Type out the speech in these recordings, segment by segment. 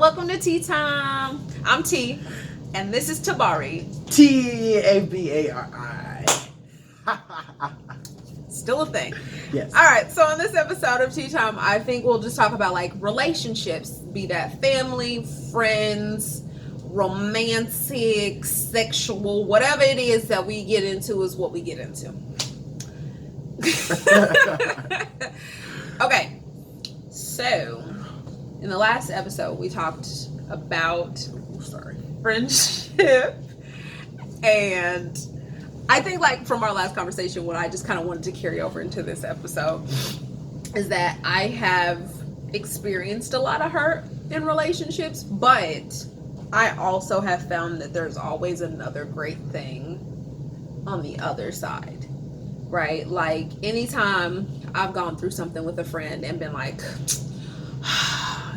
welcome to Tea Time. I'm T, and this is Tabari. Tabari. Still a thing. Yes. All right, so in this episode of Tea Time, I think we'll just talk about like relationships, be that family, friends, romantic, sexual, whatever it is that we get into is what we get into. Okay, so in the last episode, we talked about friendship, and I think like from our last conversation, what I just kind of wanted to carry over into this episode is that I have experienced a lot of hurt in relationships, but I also have found that there's always another great thing on the other side, right? Like anytime I've gone through something with a friend and been like,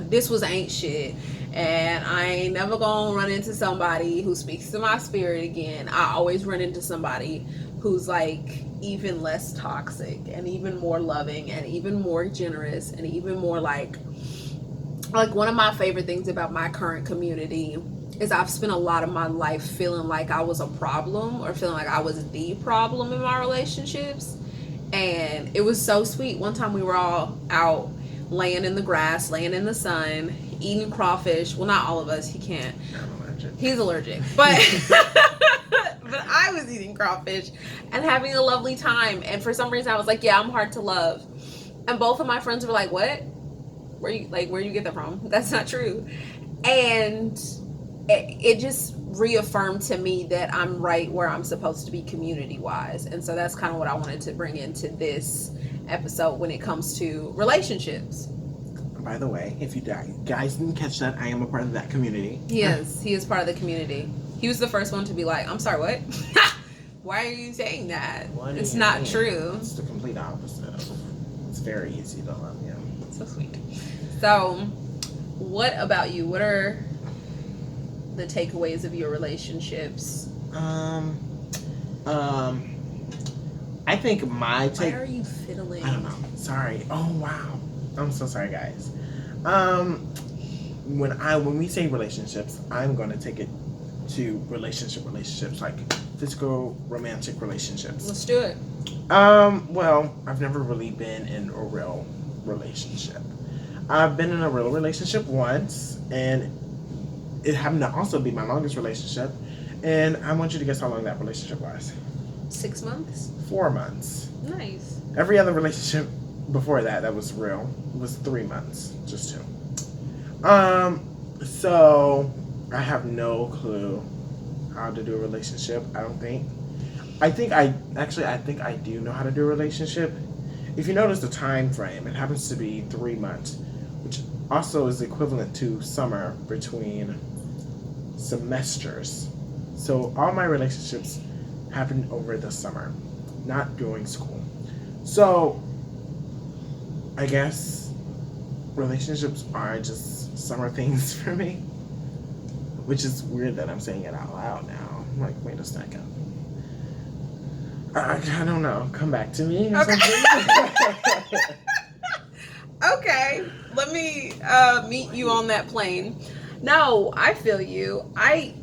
this was ain't shit, and I ain't never gonna run into somebody who speaks to my spirit again, I always run into somebody who's like even less toxic and even more loving and even more generous and even more like one of my favorite things about my current community is I've spent a lot of my life feeling like I was a problem or feeling like I was the problem in my relationships. And it was so sweet. One time we were all out laying in the grass, laying in the sun, eating crawfish. Well, not all of us. He can't. I'm allergic. He's allergic. But but I was eating crawfish and having a lovely time. And for some reason I was like, yeah, I'm hard to love. And both of my friends were like, what? Where you get that from? That's not true. And it just reaffirmed to me that I'm right where I'm supposed to be community wise. And so that's kind of what I wanted to bring into this episode when it comes to relationships. By the way, if you guys didn't catch that, I am a part of that community. He is part of the community. He was the first one to be like, I'm sorry, what? Why are you saying that? It's not true. It's the complete opposite. It's very easy to love you. So sweet. So what about you? What are the takeaways of your relationships? I think my Why are you fiddling? I don't know. Sorry. Oh wow. I'm so sorry, guys. When we say relationships, I'm going to take it to relationships like physical, romantic relationships. Let's do it. Well, I've never really been in a real relationship. I've been in a real relationship once, and it happened to also be my longest relationship. And I want you to guess how long that relationship was. 6 months? 4 months. Nice. Every other relationship before that was real was 3 months, just 2. So I have no clue how to do a relationship. I think I do know how to do a relationship. If you notice the time frame, it happens to be 3 months, which also is equivalent to summer between semesters. So all my relationships happened over the summer, not during school. So I guess relationships are just summer things for me, which is weird that I'm saying it out loud now. I'm like, wait a second. I don't know. Come back to me or something. Okay. Let me meet you on that plane. No, I feel you. My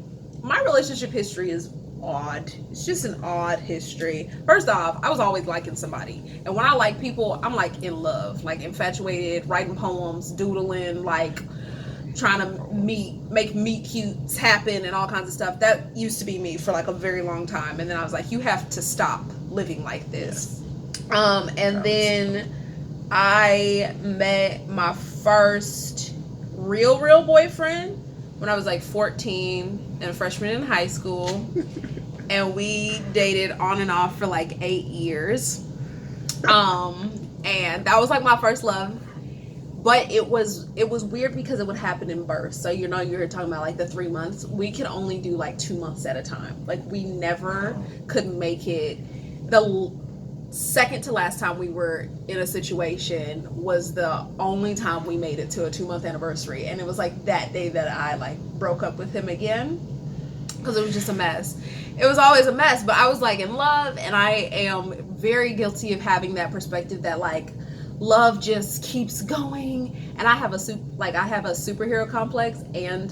relationship history is odd. It's just an odd history. First off, I was always liking somebody. And when I like people, I'm like in love, like infatuated, writing poems, doodling, like trying to make meet cutes happen and all kinds of stuff. That used to be me for like a very long time. And then I was like, you have to stop living like this. And then I met my first real boyfriend when I was like 14 and a freshman in high school. And we dated on and off for like 8 years. And that was like my first love. But it was weird because it would happen in bursts. So you were talking about like the 3 months. We could only do like 2 months at a time. Like we never could make it. The second to last time we were in a situation was the only time we made it to a 2-month anniversary. And it was like that day that I like broke up with him again. Because it was just a mess. It was always a mess. But I was like in love. And I am very guilty of having that perspective that like love just keeps going and I have a superhero complex and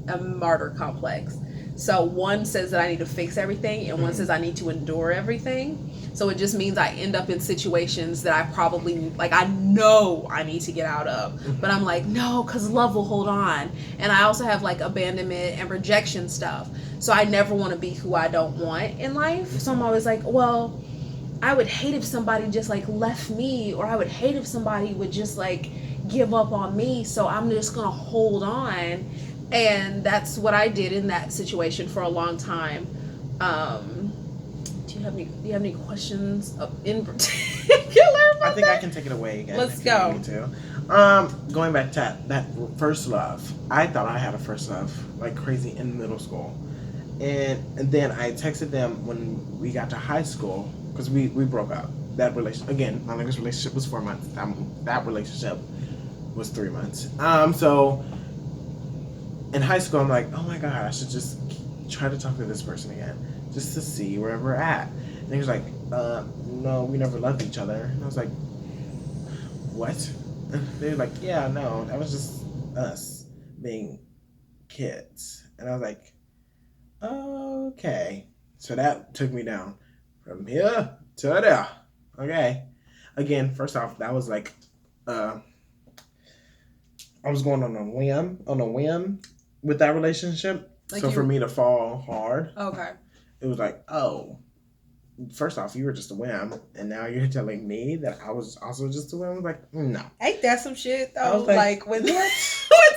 a martyr complex. So one says that I need to fix everything, and one says I need to endure everything. So it just means I end up in situations that I probably, like, I know I need to get out of, but I'm like, no, because love will hold on. And I also have like abandonment and rejection stuff. So I never want to be who I don't want in life. So I'm always like, well, I would hate if somebody just like left me, or I would hate if somebody would just like give up on me. So I'm just going to hold on. And that's what I did in that situation for a long time. Do you have any questions in particular? I think I can take it away again. Let's go. Going back to that first love, I thought I had a first love like crazy in middle school, and then I texted them when we got to high school because we broke up. That relation again, my longest relationship was 4 months. That relationship was 3 months. So in high school, I'm like, oh my god, I should just try to talk to this person again, just to see where we're at. And he was like, no, we never loved each other. And I was like, what? And they were like, yeah, no, that was just us being kids. And I was like, okay. So that took me down from here to there. Okay. Again, first off, that was like, I was going on a whim with that relationship. Like so for me to fall hard, okay, it was like, oh, first off, you were just a whim, and now you're telling me that I was also just a whim. I was like, no. Ain't that some shit though? Like when when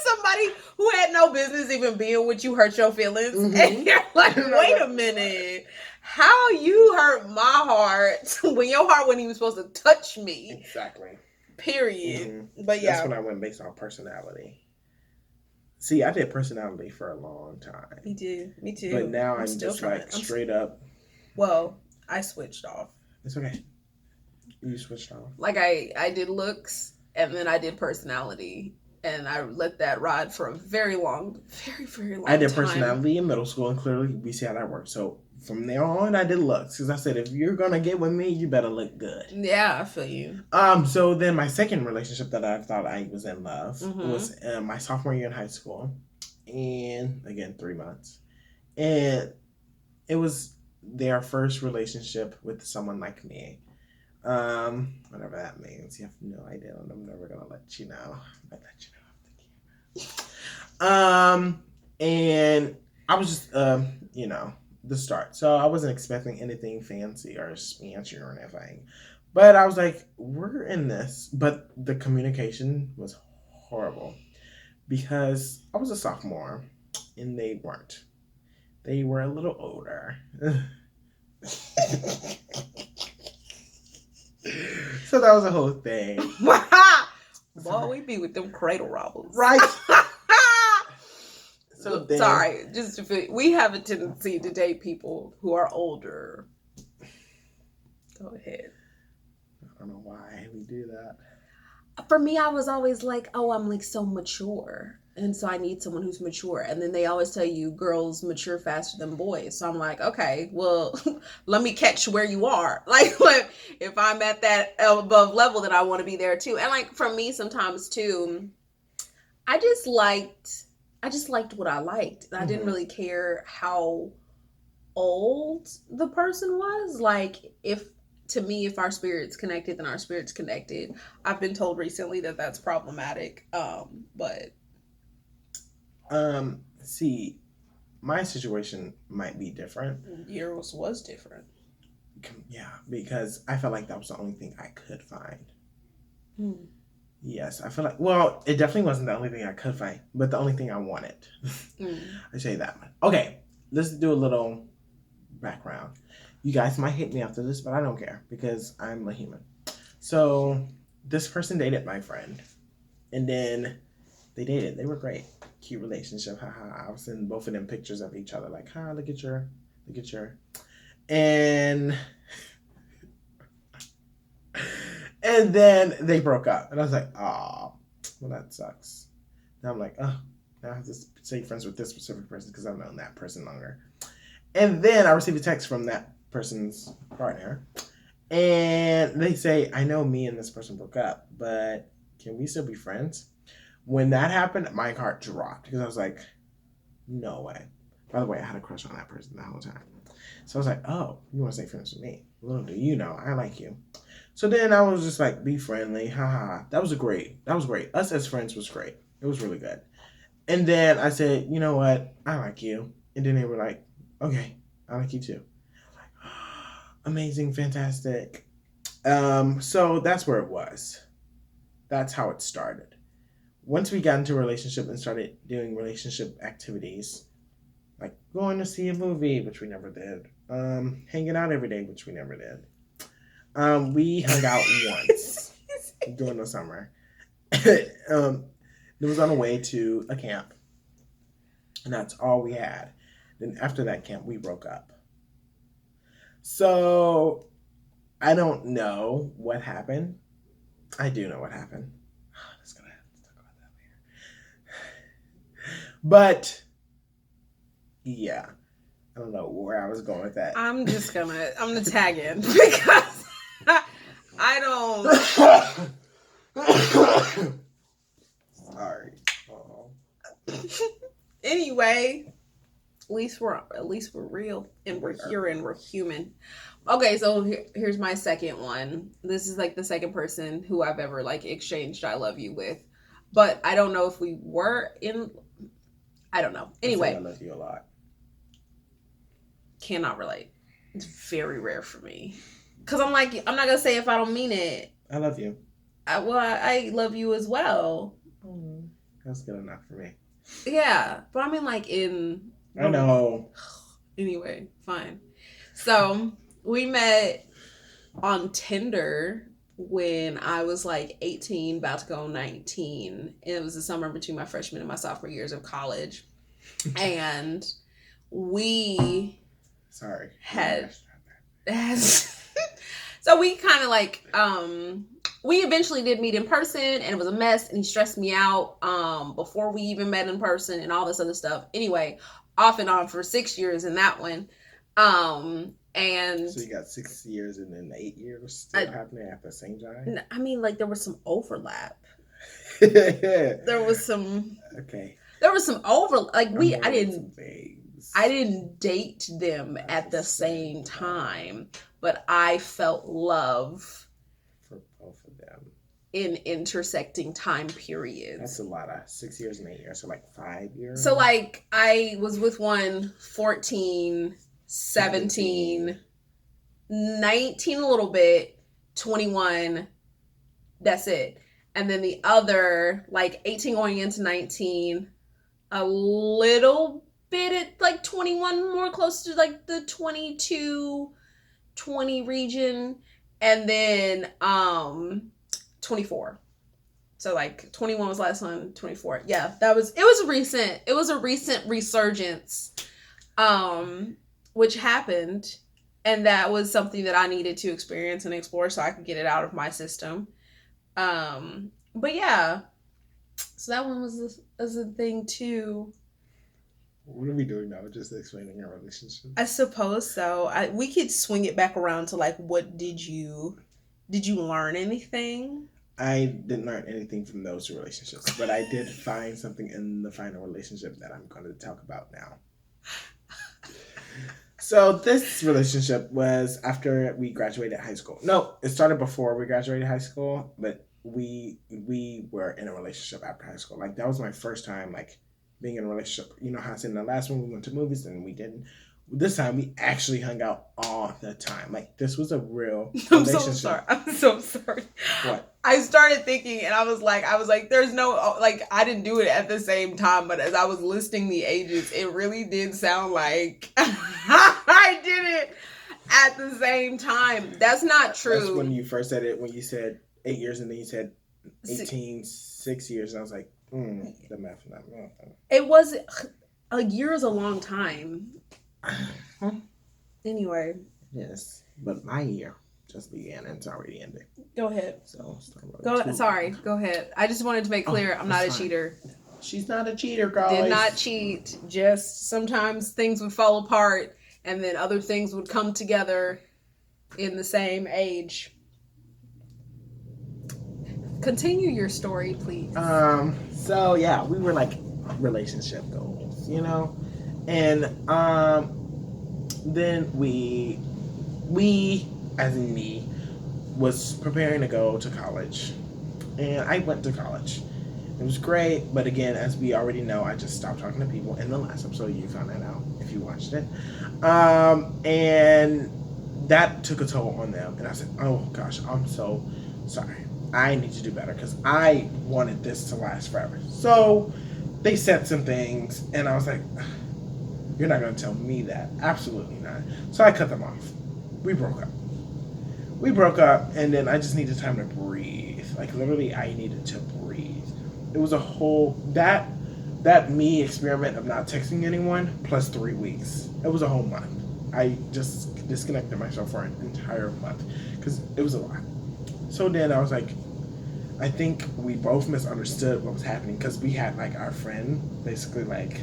somebody who had no business even being with you hurt your feelings, and you're like, wait a minute, how you hurt my heart when your heart wasn't even supposed to touch me? Exactly. Period. But yeah, that's when I went based on personality. See, I did personality for a long time. Me too. But now I'm just like straight up. Well, I switched off. It's okay. You switched off. Like I did looks, and then I did personality, and I let that ride for a very, very long time. I did personality in middle school, and clearly we see how that works. So from there on, I did looks because I said, if you're gonna get with me, you better look good. Yeah, I feel you. So then my second relationship that I thought I was in love was my sophomore year in high school, and again 3 months, and it was their first relationship with someone like me. Whatever that means, you have no idea, and I'm never gonna let you know. I'll let you know. And I was just the start. So I wasn't expecting anything fancy or fancy or anything. But I was like, we're in this. But the communication was horrible because I was a sophomore and they weren't. They were a little older. So that was a whole thing. Boy, we be with them cradle robbers. Right. So then, sorry, we have a tendency to date people who are older. Go ahead. I don't know why we do that. For me, I was always like, oh, I'm like so mature. And so I need someone who's mature. And then they always tell you girls mature faster than boys. So I'm like, okay, well, let me catch where you are. Like, if I'm at that above level, then I want to be there too. And like for me sometimes too, I just liked what I liked. And I didn't really care how old the person was. Like if our spirits connected, then our spirits connected. I've been told recently that that's problematic. But see, my situation might be different. Yours was different. Yeah, because I felt like that was the only thing I could find. Yes, I feel like, well, it definitely wasn't the only thing I could find, but the only thing I wanted. I say that one. Okay, let's do a little background. You guys might hate me after this, but I don't care because I'm a human. So this person dated my friend, and then they dated. They were great. Cute relationship. Haha. I was sending both of them pictures of each other, like, look at your. And then they broke up. And I was like, oh, well, that sucks. Now I'm like, oh, now I have to stay friends with this specific person because I've known that person longer. And then I received a text from that person's partner. And they say, I know me and this person broke up, but can we still be friends? When that happened, my heart dropped because I was like, no way. By the way, I had a crush on that person the whole time. So I was like, oh, you want to stay friends with me? Little do you know, I like you. So then I was just like, be friendly, haha. That was great. Us as friends was great. It was really good. And then I said, you know what? I like you. And then they were like, okay, I like you too. Like, amazing, fantastic. So that's where it was. That's how it started. Once we got into a relationship and started doing relationship activities, like going to see a movie, which we never did, hanging out every day, which we never did. We hung out once during the summer. It was on the way to a camp, and that's all we had. Then after that camp, we broke up. So I don't know what happened. I do know what happened. Let's go ahead and talk about that later. But yeah, I don't know where I was going with that. I'm gonna tag in because I don't. Sorry. Oh. Anyway, at least we're real and we're here and we're human. Okay, so here's my second one. This is like the second person who I've ever like exchanged "I love you" with, but I don't know if we were in. I don't know. Anyway, I love you a lot. Cannot relate. It's very rare for me because I'm like, I'm not gonna say if I don't mean it. I love you. I love you as well. That's good enough for me. Yeah, but I mean like in. I know. Anyway, fine. So we met on Tinder when I was like 18, about to go 19. And it was the summer between my freshman and my sophomore years of college. And we had so we kind of like we eventually did meet in person, and it was a mess, and he stressed me out before we even met in person and all this other stuff. Anyway, off and on for 6 years in that one. And so you got 6 years and then 8 years still happening at the same time? I mean, like there was some overlap. There was some okay. There was some overlap. Like I didn't date them at the same time, but I felt love for both of them in intersecting time periods. That's a lot of 6 years and 8 years, so like 5 years. So like I was with one 14, 17, 19 a little bit, 21, that's it. And then the other, like 18 going into 19, a little bit at like 21, more close to like the 22, 20 region. And then 24. So like 21 was last one, 24. Yeah, it was a recent resurgence, which happened. And that was something that I needed to experience and explore so I could get it out of my system. But yeah, so that one was a thing too. What are we doing now? Just explaining our relationship? I suppose so. We could swing it back around to like, what did you learn anything? I didn't learn anything from those relationships, but I did find something in the final relationship that I'm going to talk about now. So this relationship was after we graduated high school. No, it started before we graduated high school, but we were in a relationship after high school. Like that was my first time like being in a relationship. You know how I said in the last one we went to movies and we didn't. This time we actually hung out all the time. Like this was a real relationship. I'm so sorry. What? I started thinking and I was like, there's no, like, I didn't do it at the same time, but as I was listing the ages, it really did sound like I did it at the same time. That's not true. That's when you first said it, when you said 8 years and then you said 18, 6 years. And I was like, the math. It was, a year is a long time. Anyway. Yes, but my year just began and it's already ending. Go ahead. So go ahead. I just wanted to make clear I'm not a cheater. She's not a cheater, guys. Did not cheat. Just sometimes things would fall apart and then other things would come together in the same age. Continue your story, please. So yeah, we were like relationship goals, you know? And then we as in me was preparing to go to college. And I went to college. It was great, but again, as we already know, I just stopped talking to people. In the last episode, you found that out if you watched it. And that took a toll on them. And I said, oh gosh, I'm so sorry. I need to do better because I wanted this to last forever. So they said some things, and I was like, you're not going to tell me that. Absolutely not. So I cut them off. We broke up, and then I just needed time to breathe. Like, literally, I needed to breathe. It was a whole, that me experiment of not texting anyone plus 3 weeks. It was a whole month. I just disconnected myself for an entire month because it was a lot. So then I was like, I think we both misunderstood what was happening because we had like our friend basically like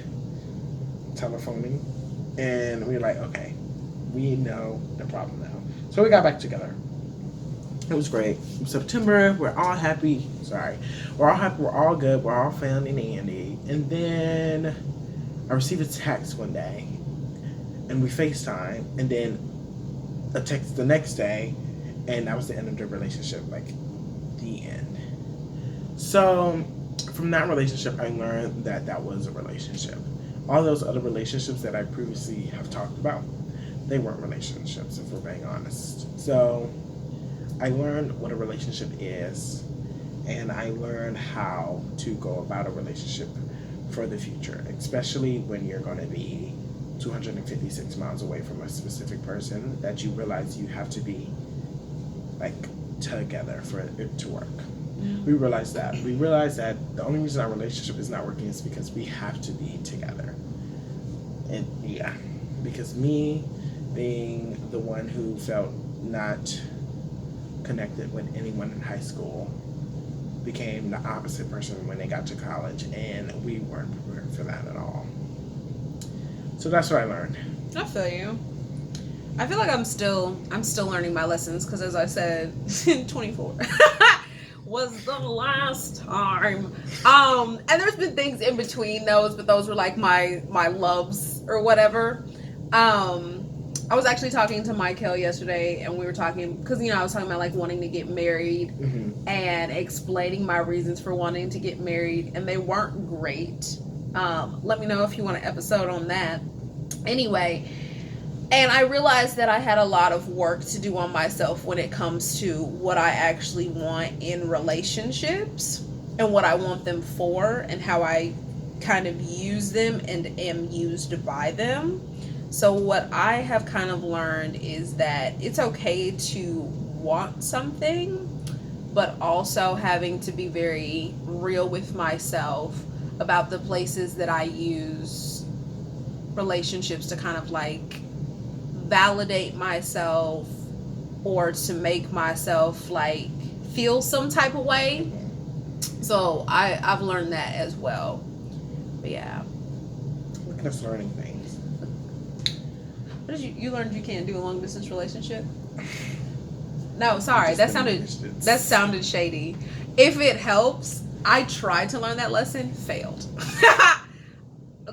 telephoning, and we were like, okay, we know the problem now. So we got back together. It was great. It was September. We're all happy. We're all happy. We're all good. We're all fine and dandy. And then I received a text one day, and we FaceTime, and then a text the next day, and that was the end of the relationship. Like, the end. So from that relationship, I learned that that was a relationship. All those other relationships that I previously have talked about, they weren't relationships, if we're being honest. So I learned what a relationship is, and I learned how to go about a relationship for the future, especially when you're going to be 256 miles away from a specific person that you realize you have to be like together for it to work. We realized that. We realized that the only reason our relationship is not working is because we have to be together. And yeah, because me being the one who felt not connected with anyone in high school became the opposite person when they got to college, and we weren't prepared for that at all. So that's what I learned. I feel you. I feel like I'm still learning my lessons because, as I said, 24 was the last time. And there's been things in between those, but those were like my loves or whatever. I was actually talking to Michael yesterday, and we were talking because I was talking about like wanting to get married and explaining my reasons for wanting to get married, and they weren't great. Let me know if you want an episode on that. Anyway, and I realized that I had a lot of work to do on myself when it comes to what I actually want in relationships and what I want them for and how I kind of use them and am used by them. So what I have kind of learned is that it's okay to want something, but also having to be very real with myself about the places that I use relationships to kind of like validate myself or to make myself like feel some type of way. So I've learned that as well. But yeah. Look at us learning things. What did you learned you can't do a long distance relationship? No, sorry. That sounded shady. If it helps, I tried to learn that lesson, failed.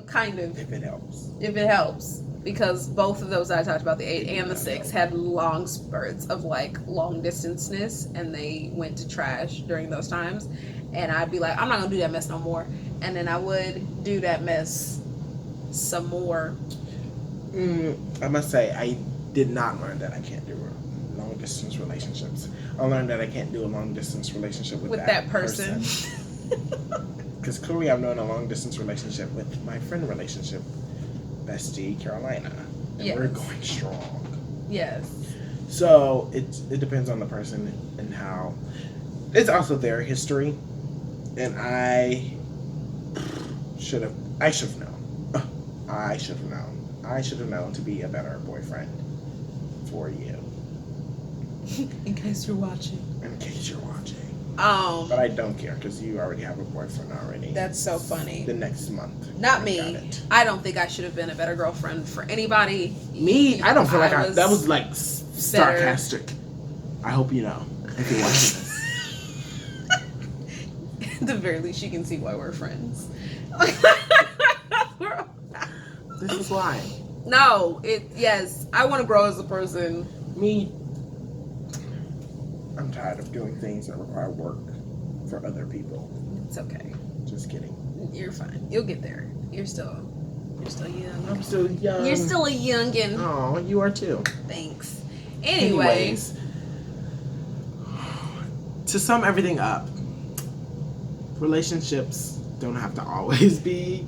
Kind of. If it helps. Because both of those that I talked about, the 8 and the 6, had long spurts of like long distanceness, and they went to trash during those times. And I'd be like, I'm not gonna do that mess no more. And then I would do that mess some more. I must say, I did not learn that I can't do long distance relationships. I learned that I can't do a long distance relationship with that person. Because clearly I'm doing a long distance relationship with my friend relationship bestie Carolina, and we're going strong. Yes. So it depends on the person and how. It's also their history, and I should have known. I should have known to be a better boyfriend for you. In case you're watching. But I don't care because you already have a boyfriend already. That's so funny. The next month. Not me. I don't think I should have been a better girlfriend for anybody. Me? I don't feel like that was like sarcastic. I hope you know if you're watching this. At the very least, you can see why we're friends. This is why. No, yes, I want to grow as a person. Me, I'm tired of doing things that require work for other people. It's okay. Just kidding. You're fine. You'll get there. You're still young. I'm still young. You're still a youngin'. Oh, you are too. Thanks. Anyways, to sum everything up, relationships don't have to always be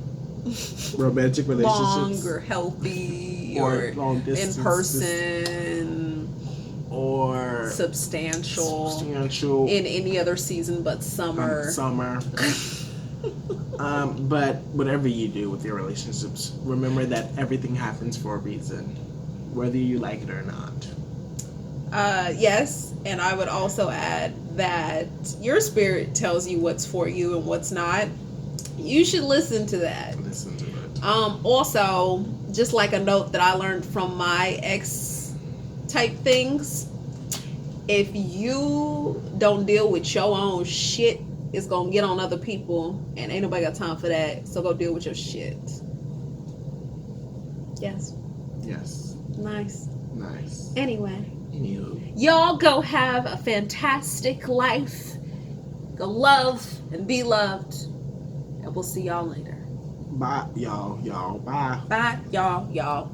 romantic relationships. Long or healthy or or long distance, in person or substantial in any other season but summer. But whatever you do with your relationships, remember that everything happens for a reason, whether you like it or not. Yes, and I would also add that your spirit tells you what's for you and what's not. You should listen to that. Listen to it. Also, just like a note that I learned from my ex type things, if you don't deal with your own shit, it's gonna get on other people, and ain't nobody got time for that. So go deal with your shit. Yes. Yes. Nice. Anyway, y'all go have a fantastic life. Go love and be loved. And we'll see y'all later. Bye, y'all. Bye. Bye, y'all. Bye.